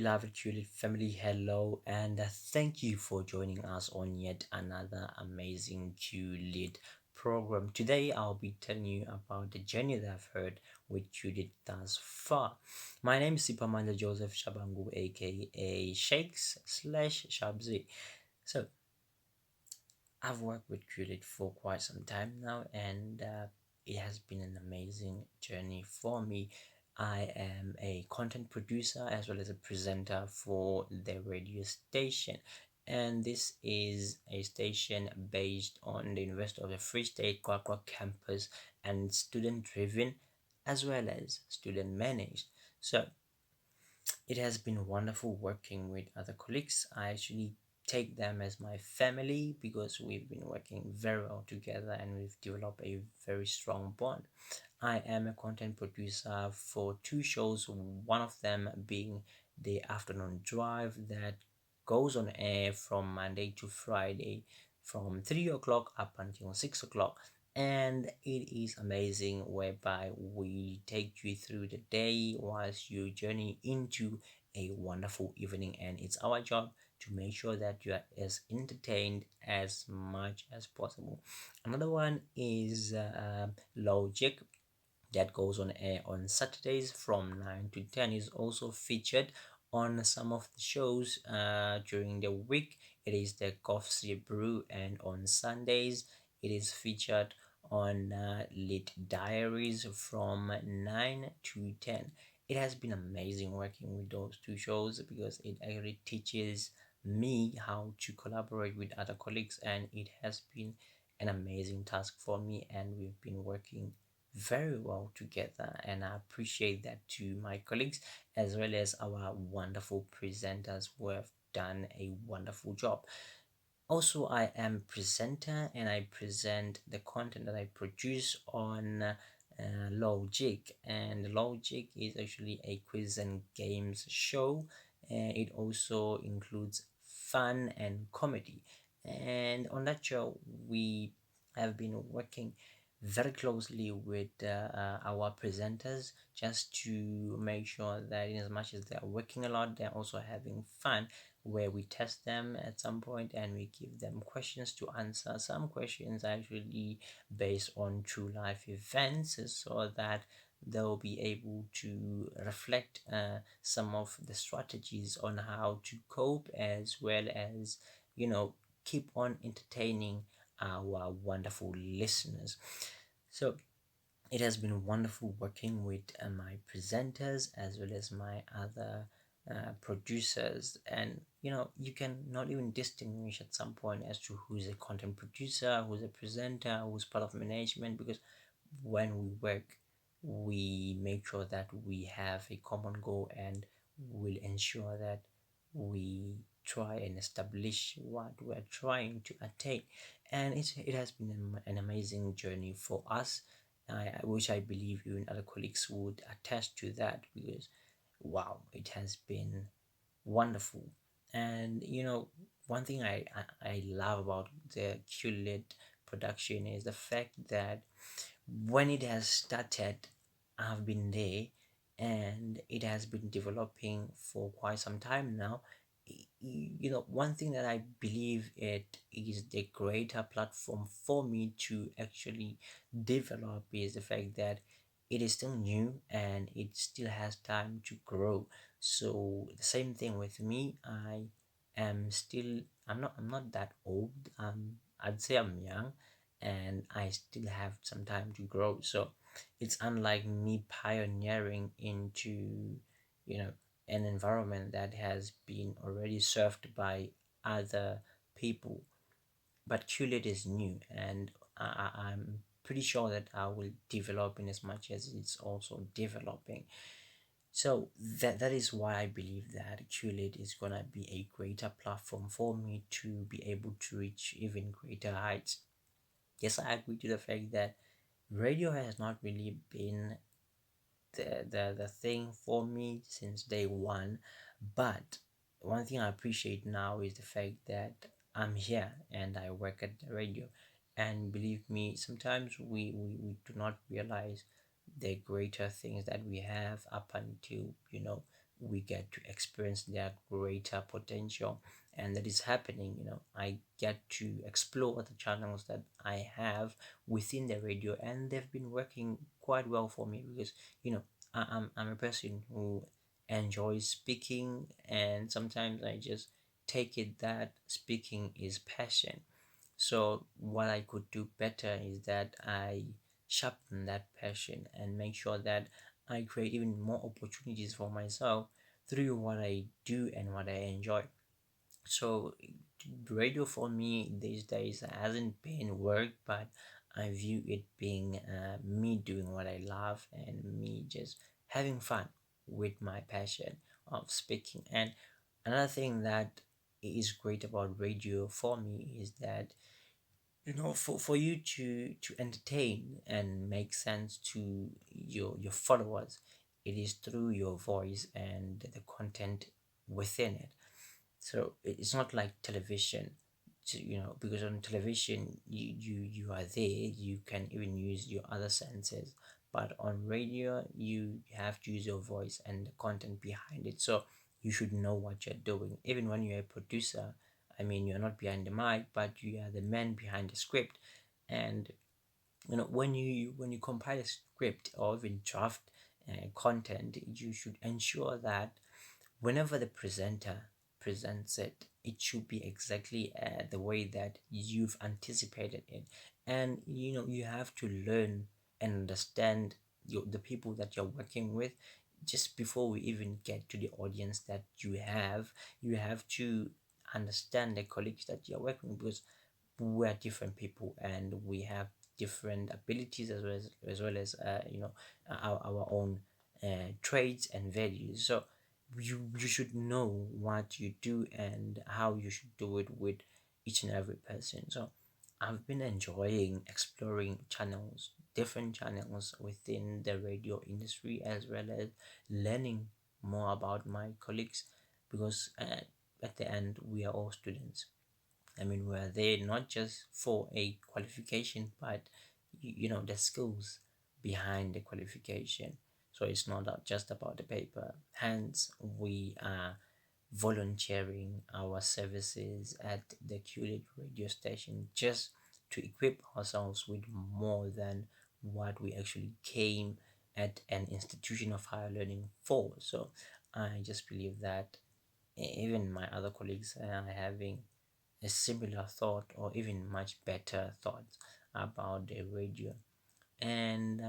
Beloved Tulip family, hello, and thank you for joining us on yet another amazing Tulip program. Today, I'll be telling you about the journey that I've heard with Tulip thus far. My name is Siphamandla Shabangu, aka Shakes slash Shabzi. So, I've worked with Tulip for quite some time now, and it has been an amazing journey for me. I am a content producer as well as a presenter for the radio station, and this is a station based on the University of the Free State Kwakwa campus and student driven as well as student managed. So it has been wonderful working with other colleagues. I actually take them as my family because we've been working very well together and we've developed a very strong bond. I am a content producer for two shows, one of them being the afternoon drive that goes on air from Monday to Friday from 3 o'clock up until 6 o'clock. And it is amazing, whereby we take you through the day whilst you journey into a wonderful evening, and it's our job to make sure that you are as entertained as much as possible. Another one is Logic that goes on air on Saturdays from 9 to 10 is also featured on some of the shows during the week. It is the Coffee Brew, and on Sundays it is featured on Lit Diaries from 9 to 10. It has been amazing working with those two shows because it actually teaches me how to collaborate with other colleagues, and it has been an amazing task for me, and we've been working very well together, and I appreciate that to my colleagues as well as our wonderful presenters who have done a wonderful job. Also, I am presenter and I present the content that I produce on Logic, and Logic is actually a quiz and games show, and it also includes fun and comedy. And on that show, we have been working very closely with our presenters just to make sure that in as much as they're working a lot, they're also having fun, where we test them at some point and we give them questions to answer. Some questions are actually based on true life events so that they'll be able to reflect some of the strategies on how to cope, as well as, keep on entertaining our wonderful listeners. So it has been wonderful working with my presenters as well as my other producers, and you can not even distinguish at some point as to who's a content producer, who's a presenter, who's part of management, because when we work, we make sure that we have a common goal and will ensure that we try and establish what we're trying to attain. And it has been an amazing journey for us, which I believe you and other colleagues would attest to that, because wow, it has been wonderful. And one thing I love about the QLED production is the fact that when it has started, I've been there, and it has been developing for quite some time now. One thing that I believe it is the greater platform for me to actually develop is the fact that it is still new and it still has time to grow. So the same thing with me. I'm not that old. I'd say I'm young, and I still have some time to grow. So it's unlike me pioneering into, you know, an environment that has been already served by other people. But QLED is new, and I'm pretty sure that I will develop in as much as it's also developing. So that is why I believe that QLED is gonna be a greater platform for me to be able to reach even greater heights. Yes, I agree to the fact that radio has not really been the thing for me since day one, but one thing I appreciate now is the fact that I'm here and I work at the radio. And believe me, sometimes we do not realize the greater things that we have up until we get to experience their greater potential. And that is happening. I get to explore the channels that I have within the radio, and they've been working quite well for me because I'm a person who enjoys speaking, and sometimes I just take it that speaking is passion. So what I could do better is that I sharpen that passion and make sure that I create even more opportunities for myself through what I do and what I enjoy. So radio for me these days hasn't been work, but I view it being me doing what I love and me just having fun with my passion of speaking. And another thing that is great about radio for me is that for you to entertain and make sense to your followers, it is through your voice and the content within it. So it's not like television, because on television you are there, you can even use your other senses, but on radio you have to use your voice and the content behind it. So you should know what you're doing, even when you're a producer. I mean, you're not behind the mic, but you are the man behind the script. And when you compile a script or even draft content, you should ensure that whenever the presenter presents it, it should be exactly the way that you've anticipated it. And you have to learn and understand the people that you're working with. Just before we even get to the audience that you have to understand the colleagues that you're working with, because we're different people and we have different abilities, as well as our own traits and values. So you should know what you do and how you should do it with each and every person. So I've been enjoying exploring different channels within the radio industry, as well as learning more about my colleagues, because at the end we are all students. I mean, we're there not just for a qualification, but the skills behind the qualification. So it's not just about the paper. Hence, we are volunteering our services at the QLED radio station just to equip ourselves with more than what we actually came at an institution of higher learning for. So I just believe that even my other colleagues are having a similar thought or even much better thoughts about the radio. And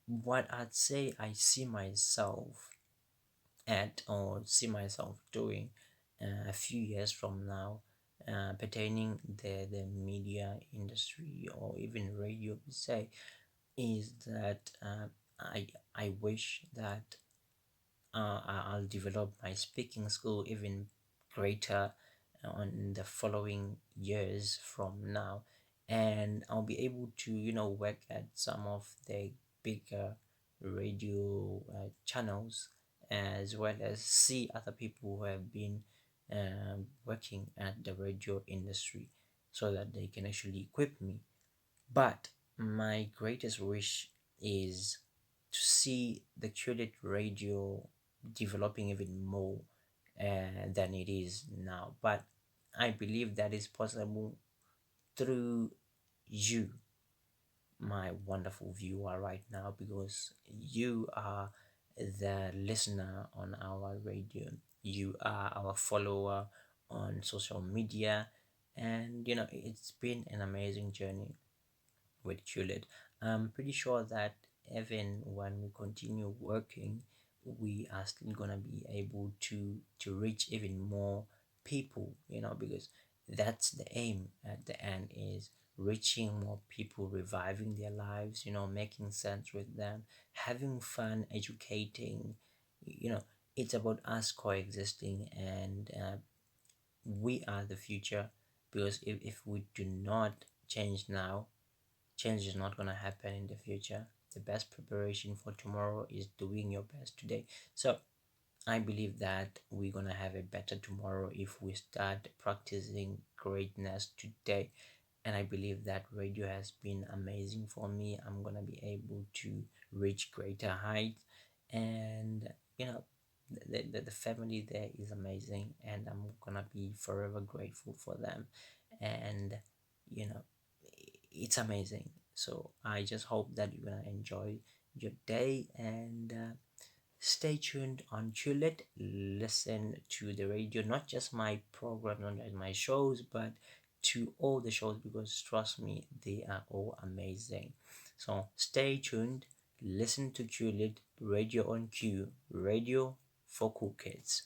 what I'd say I see myself at, or see myself doing a few years from now, pertaining the media industry or even radio per se, is that I wish that I'll develop my speaking skill even greater on the following years from now, and I'll be able to work at some of the bigger radio channels, as well as see other people who have been working at the radio industry, so that they can actually equip me. But my greatest wish is to see the curated radio developing even more than it is now. But I believe that is possible through you, my wonderful viewer, right now, because you are the listener on our radio. You are our follower on social media, and it's been an amazing journey with QLED. I'm pretty sure that even when we continue working, we are still gonna be able to reach even more people, because that's the aim at the end, is reaching more people, reviving their lives, making sense with them, having fun, educating. It's about us coexisting, and we are the future, because if we do not change now, change is not going to happen in the future. The best preparation for tomorrow is doing your best today. So I believe that we're going to have a better tomorrow if we start practicing greatness today. And I believe that radio has been amazing for me. I'm going to be able to reach greater heights, and the family there is amazing, and I'm gonna be forever grateful for them. And you know, it's amazing. So I just hope that you're gonna enjoy your day, and stay tuned on Chillet. Listen to the radio, not just my program, not just my shows, but to all the shows, because trust me, they are all amazing. So stay tuned. Listen to Chillet Radio on Q, radio for cool kids.